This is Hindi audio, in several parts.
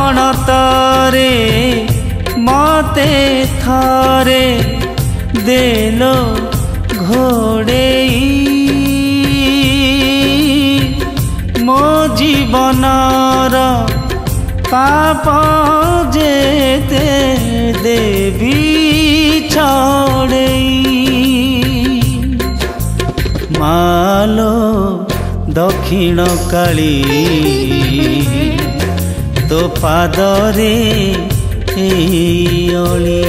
पणतरे मते थरे देलो घोड़ेई मो जीवनर पाप जेते देवी छड़ेई मालो दक्षिण काली तो पादरे अली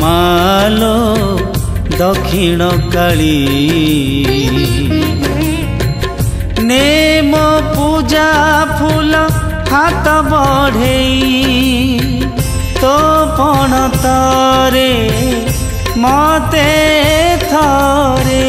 मालो दक्षिण काली नेम पूजा फूल हाथ बढ़ेई तो पणतरे मते थरे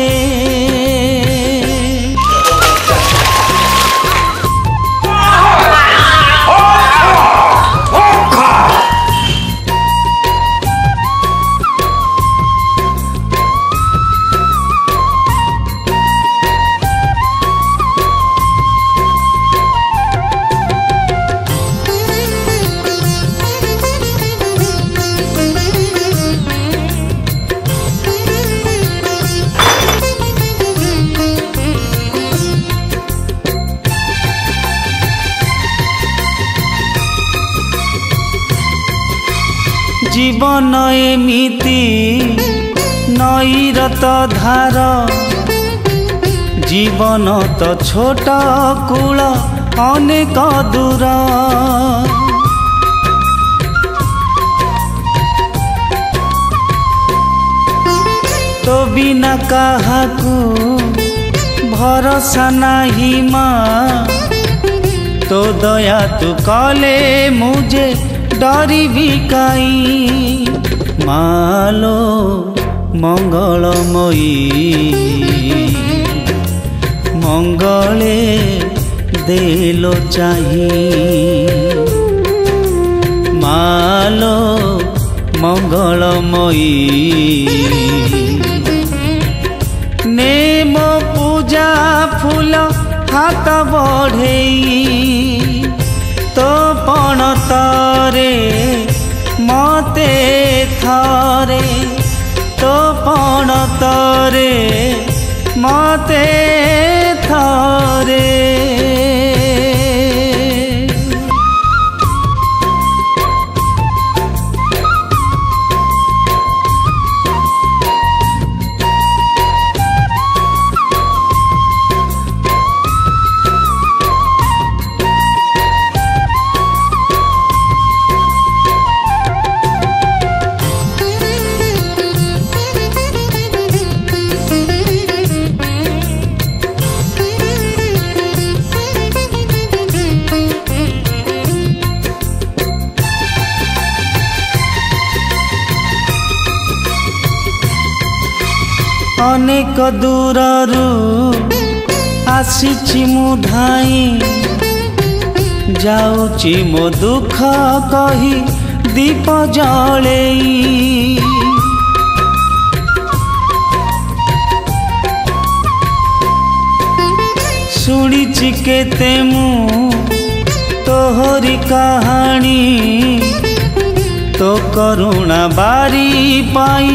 जीवन एमिति नईरत धार जीवन तो छोट कूल अनेक दूर तो बिना काहाकू भरोसा नाही माँ तो दया तू कले मुझे डरी भी काई मालो मंगलमयी मंगले देलो चाही मालो मंगलमयी नेम पूजा फूल हाथ बढ़ेई तो पणतरे मते थरे तो पणतरे मते थरे अनेक दूररू आसीछि मु धाई जाऊछि मो दुख कही दीप जलेई शुणिछि केते मु तोहरी कहानी तो करुणा बारी पाई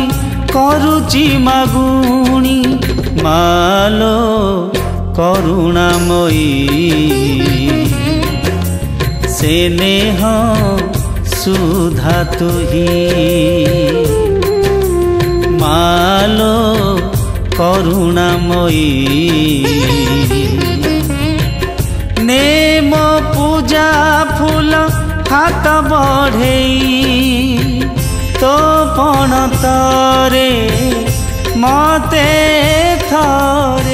करुची मागुणी मालो करुणामयी से नेह सुधा तुही मालो करुणामयी नेम पूजा फूल हाथ बढ़ेई तो पणतरे मते थरे